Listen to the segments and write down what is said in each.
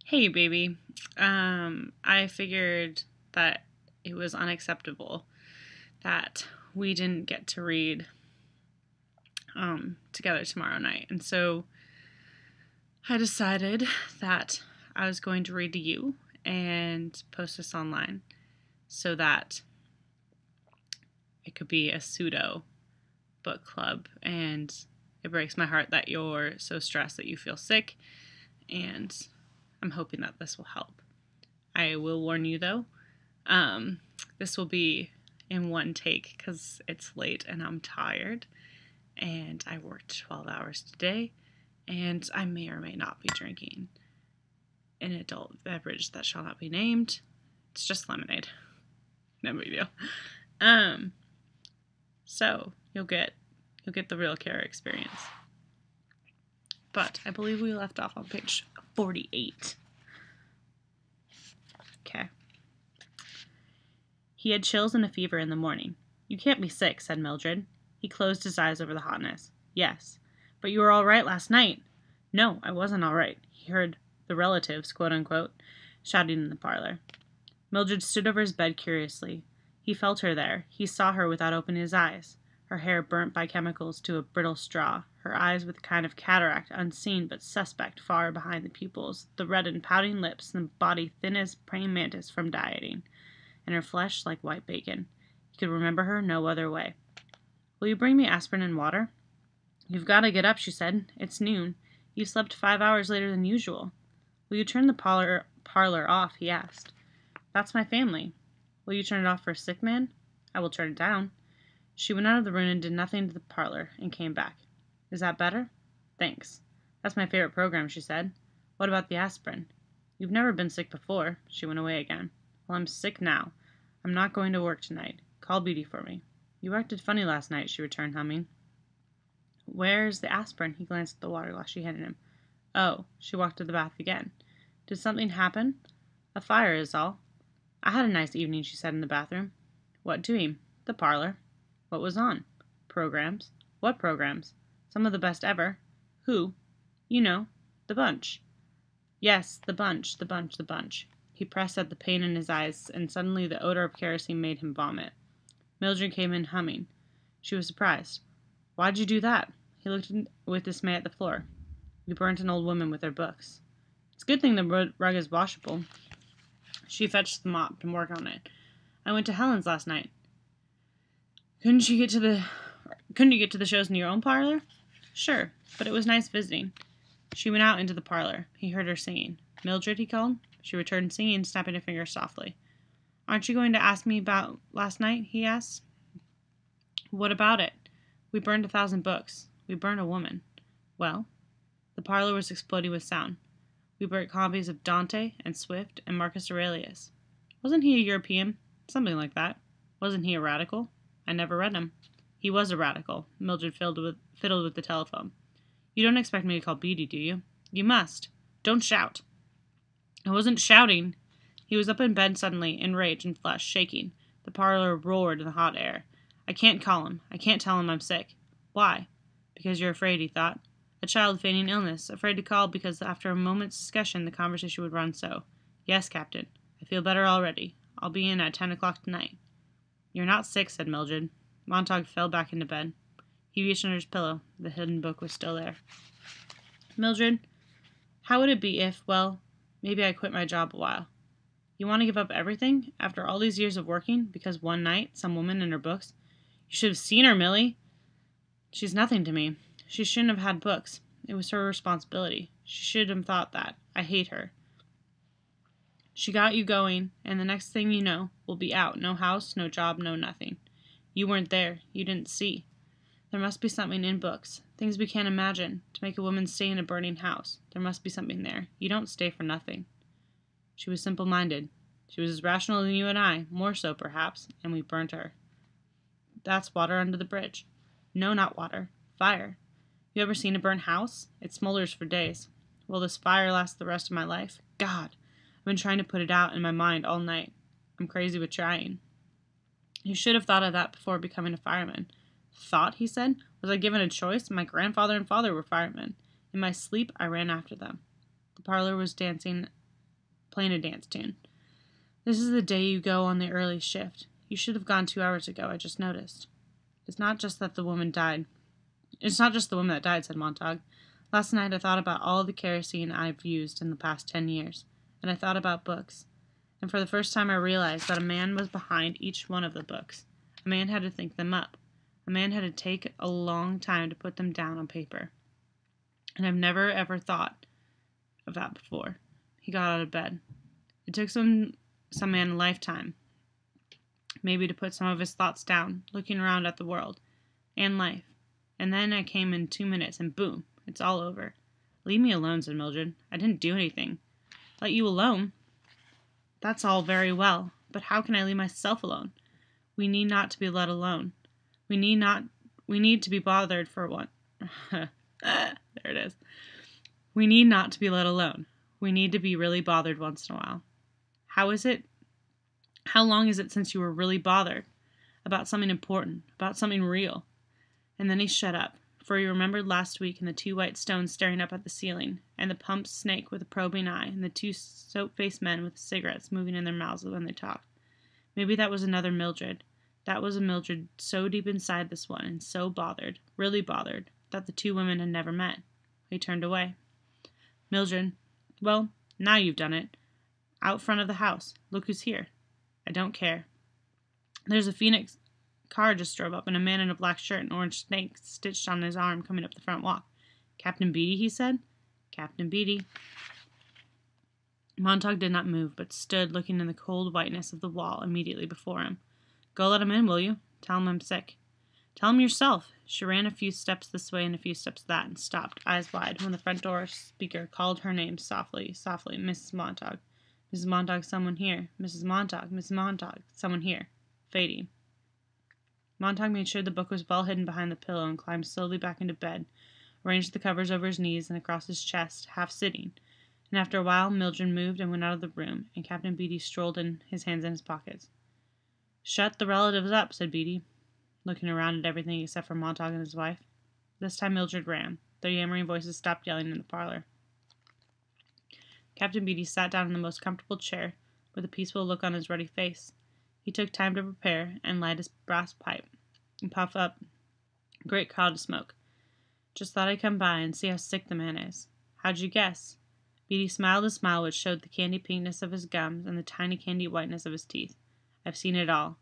Hey, baby. I figured that it was unacceptable that we didn't get to read together tomorrow night. And so I decided that I was going to read to you and post this online so that it could be a pseudo book club. And it breaks my heart that you're so stressed that you feel sick, and I'm hoping that this will help. I will warn you though, this will be in one take because it's late and I'm tired and I worked 12 hours today and I may or may not be drinking an adult beverage that shall not be named. It's just lemonade. No big deal. So you'll get the real Kara experience. But I believe we left off on page 48. Okay. He had chills and a fever in the morning. You can't be sick, said Mildred. He closed his eyes over the hotness. Yes. But you were all right last night. No, I wasn't all right. He heard the relatives, quote-unquote, shouting in the parlor. Mildred stood over his bed curiously. He felt her there. He saw her without opening his eyes. Her hair burnt by chemicals to a brittle straw, her eyes with a kind of cataract unseen but suspect far behind the pupils, the red and pouting lips, and the body thin as praying mantis from dieting, and her flesh like white bacon. He could remember her no other way. Will you bring me aspirin and water? You've got to get up, she said. It's noon. You slept 5 hours later than usual. Will you turn the parlor off? He asked. That's my family. Will you turn it off for a sick man? I will turn it down. She went out of the room and did nothing to the parlor, and came back. Is that better? Thanks. That's my favorite program, she said. What about the aspirin? You've never been sick before. She went away again. Well, I'm sick now. I'm not going to work tonight. Call Beauty for me. You acted funny last night, she returned, humming. Where's the aspirin? He glanced at the water glass she handed him. Oh, she walked to the bath again. Did something happen? A fire is all. I had a nice evening, she said in the bathroom. What doing? The parlor. What was on? Programs. What programs? Some of the best ever. Who? You know, the bunch. Yes, the bunch. He pressed at the pain in his eyes, and suddenly the odor of kerosene made him vomit. Mildred came in humming. She was surprised. Why'd you do that? He looked with dismay at the floor. You burnt an old woman with her books. It's a good thing the rug is washable. She fetched the mop and worked on it. I went to Helen's last night. Couldn't you get to the shows in your own parlor? Sure, but it was nice visiting. She went out into the parlor. He heard her singing. Mildred, he called. She returned singing, snapping her fingers softly. Aren't you going to ask me about last night? He asked. What about it? We burned 1,000 books. We burned a woman. Well? The parlor was exploding with sound. We burnt copies of Dante and Swift and Marcus Aurelius. Wasn't he a European? Something like that. Wasn't he a radical? I never read him. He was a radical. Mildred fiddled with the telephone. You don't expect me to call Beatty, do you? You must. Don't shout. I wasn't shouting. He was up in bed suddenly, enraged and flushed, shaking. The parlor roared in the hot air. I can't call him. I can't tell him I'm sick. Why? Because you're afraid, he thought. A child feigning illness, afraid to call because after a moment's discussion the conversation would run so. Yes, Captain. I feel better already. I'll be in at 10 o'clock tonight. You're not sick, said Mildred. Montague fell back into bed. He reached under his pillow. The hidden book was still there. Mildred, how would it be if, well, maybe I quit my job a while? You want to give up everything after all these years of working because one night, some woman in her books? You should have seen her, Millie. She's nothing to me. She shouldn't have had books. It was her responsibility. She should have thought that. I hate her. She got you going, and the next thing you know, we'll be out. No house, no job, no nothing. You weren't there. You didn't see. There must be something in books. Things we can't imagine. To make a woman stay in a burning house. There must be something there. You don't stay for nothing. She was simple-minded. She was as rational as you and I, more so, perhaps, and we burnt her. That's water under the bridge. No, not water. Fire. You ever seen a burnt house? It smolders for days. Will this fire last the rest of my life? God! I've been trying to put it out in my mind all night. I'm crazy with trying. You should have thought of that before becoming a fireman. Thought, he said? Was I given a choice? My grandfather and father were firemen. In my sleep, I ran after them. The parlor was dancing playing a dance tune. This is the day you go on the early shift. You should have gone 2 hours ago, I just noticed. It's not just the woman that died, said Montague. Last night I thought about all the kerosene I've used in the past 10 years, and I thought about books. And for the first time I realized that a man was behind each one of the books. A man had to think them up. A man had to take a long time to put them down on paper. And I've never ever thought of that before. He got out of bed. It took some man a lifetime, maybe, to put some of his thoughts down, looking around at the world and life. And then I came in 2 minutes, and boom, it's all over. Leave me alone, said Mildred. I didn't do anything. Let you alone? That's all very well, but how can I leave myself alone? We need not to be let alone. We need to be bothered for one. There it is. We need not to be let alone. We need to be really bothered once in a while. How long is it since you were really bothered? About something important, about something real. And then he shut up, for he remembered last week and the 2 white stones staring up at the ceiling, and the pump snake with a probing eye, and the 2 soap-faced men with cigarettes moving in their mouths when they talked. Maybe that was another Mildred. That was a Mildred so deep inside this one, and so bothered, really bothered, that the 2 women had never met. He turned away. Mildred, well, now you've done it. Out front of the house. Look who's here. I don't care. There's a Phoenix car just drove up, and a man in a black shirt and orange snake stitched on his arm coming up the front walk. Captain Beatty, he said. Captain Beatty. Montague did not move, but stood looking in the cold whiteness of the wall immediately before him. Go let him in, will you? Tell him I'm sick. Tell him yourself. She ran a few steps this way and a few steps that, and stopped, eyes wide, when the front door speaker called her name softly, Mrs. Montague. Mrs. Montague, someone here. Mrs. Montague, someone here. Fading. Montague made sure the book was well hidden behind the pillow and climbed slowly back into bed, arranged the covers over his knees and across his chest, half sitting. And after a while, Mildred moved and went out of the room, and Captain Beatty strolled in, his hands in his pockets. Shut the relatives up, said Beatty, looking around at everything except for Montague and his wife. This time Mildred ran. Their yammering voices stopped yelling in the parlor. Captain Beatty sat down in the most comfortable chair, with a peaceful look on his ruddy face. He took time to prepare and light his brass pipe, and puff up a great cloud of smoke. Just thought I'd come by and see how sick the man is. How'd you guess? Beatty smiled a smile which showed the candy pinkness of his gums and the tiny candy whiteness of his teeth. I've seen it all.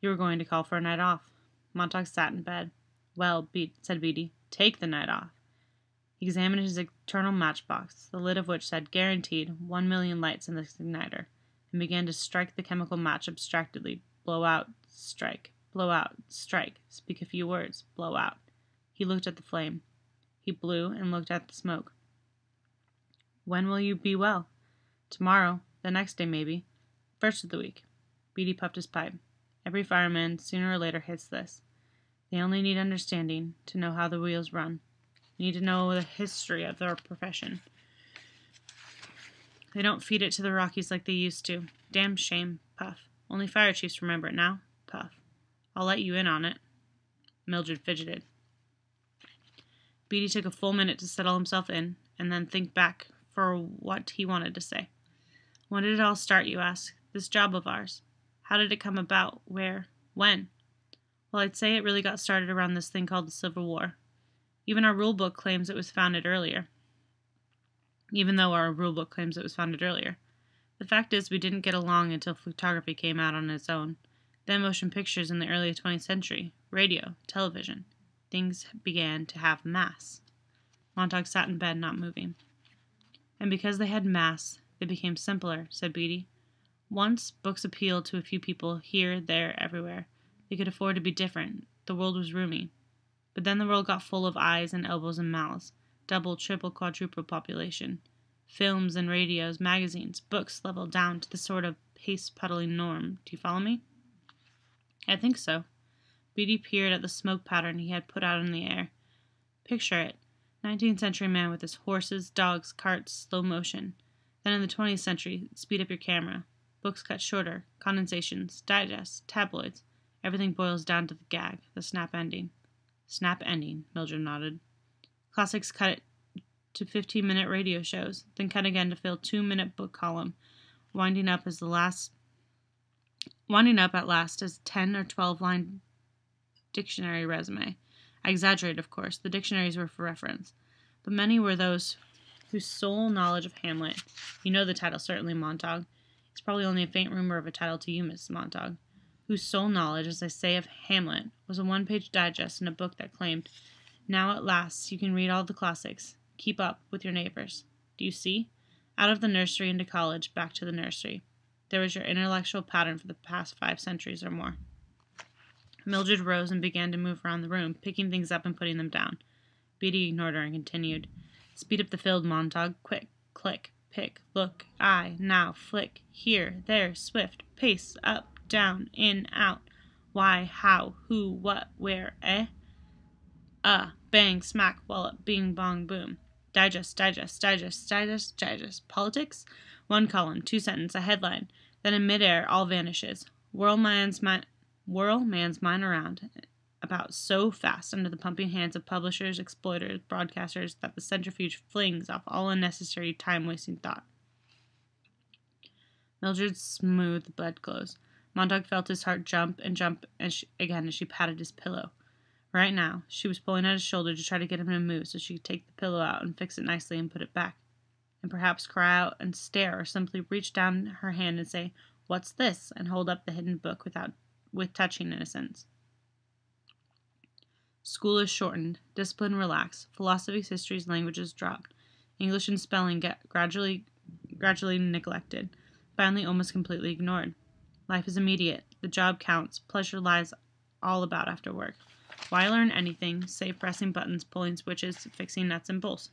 You were going to call for a night off. Montague sat in bed. Well, said Beatty, take the night off. He examined his eternal matchbox, the lid of which said, guaranteed, 1,000,000 lights in this igniter, and began to strike the chemical match abstractedly. Blow out, strike, speak a few words, blow out. He looked at the flame. He blew and looked at the smoke. When will you be well? Tomorrow, the next day maybe. First of the week. Beatty puffed his pipe. Every fireman, sooner or later, hits this. They only need understanding to know how the wheels run. Need to know the history of their profession. They don't feed it to the Rockies like they used to. Damn shame, puff. Only fire chiefs remember it now, puff. I'll let you in on it. Mildred fidgeted. Beatty took a full minute to settle himself in, and then think back for what he wanted to say. When did it all start, you ask? This job of ours. How did it come about? Where? When? Well, I'd say it really got started around this thing called the Civil War. Even our rule book claims it was founded earlier. The fact is, we didn't get along until photography came out on its own. Then motion pictures in the early 20th century. Radio, television. Things began to have mass. Montague sat in bed, not moving. And because they had mass, they became simpler, said Beatty. Once, books appealed to a few people here, there, everywhere. They could afford to be different. The world was roomy. But then the world got full of eyes and elbows and mouths. Double, triple, quadruple population. Films and radios, magazines, books leveled down to the sort of paste-puddling norm. Do you follow me? I think so. Beatty peered at the smoke pattern he had put out in the air. Picture it. 19th century man with his horses, dogs, carts, slow motion. Then in the 20th century, speed up your camera. Books cut shorter, condensations, digests, tabloids. Everything boils down to the gag, the snap ending. Snap ending, Mildred nodded. Classics cut it to 15-minute radio shows, then cut again to fill 2-minute book column, winding up at last as 10 or 12-line dictionary resume. I exaggerate, of course. The dictionaries were for reference. But many were those whose sole knowledge of Hamlet, you know the title certainly, Montague. It's probably only a faint rumor of a title to you, Miss Montague, whose sole knowledge, as I say, of Hamlet was a one-page digest in a book that claimed, "Now at last you can read all the classics. Keep up with your neighbors." Do you see? Out of the nursery into college, back to the nursery. There was your intellectual pattern for the past 5 centuries or more. Mildred rose and began to move around the room, picking things up and putting them down. Beatty ignored her and continued. "Speed up the field, Montague. Quick, click, pick, look, eye, now, flick, here, there, swift, pace, up, down, in, out. Why, how, who, what, where, eh? Bang, smack, wallop, bing, bong, boom. Digest, digest, digest, digest, digest. Politics? 1 column, 2 sentences, a headline. Then in midair, all vanishes. Whirl man's mind around about so fast under the pumping hands of publishers, exploiters, broadcasters, that the centrifuge flings off all unnecessary time-wasting thought." Mildred smoothed the bedclothes. Montague felt his heart jump again as she patted his pillow. Right now, she was pulling at his shoulder to try to get him to move so she could take the pillow out and fix it nicely and put it back. And perhaps cry out and stare, or simply reach down her hand and say, "What's this?" and hold up the hidden book with touching innocence. School is shortened, discipline relaxed, philosophies, histories, languages dropped, English and spelling gradually neglected, finally almost completely ignored. Life is immediate, the job counts, pleasure lies all about after work. Why learn anything, save pressing buttons, pulling switches, fixing nuts and bolts?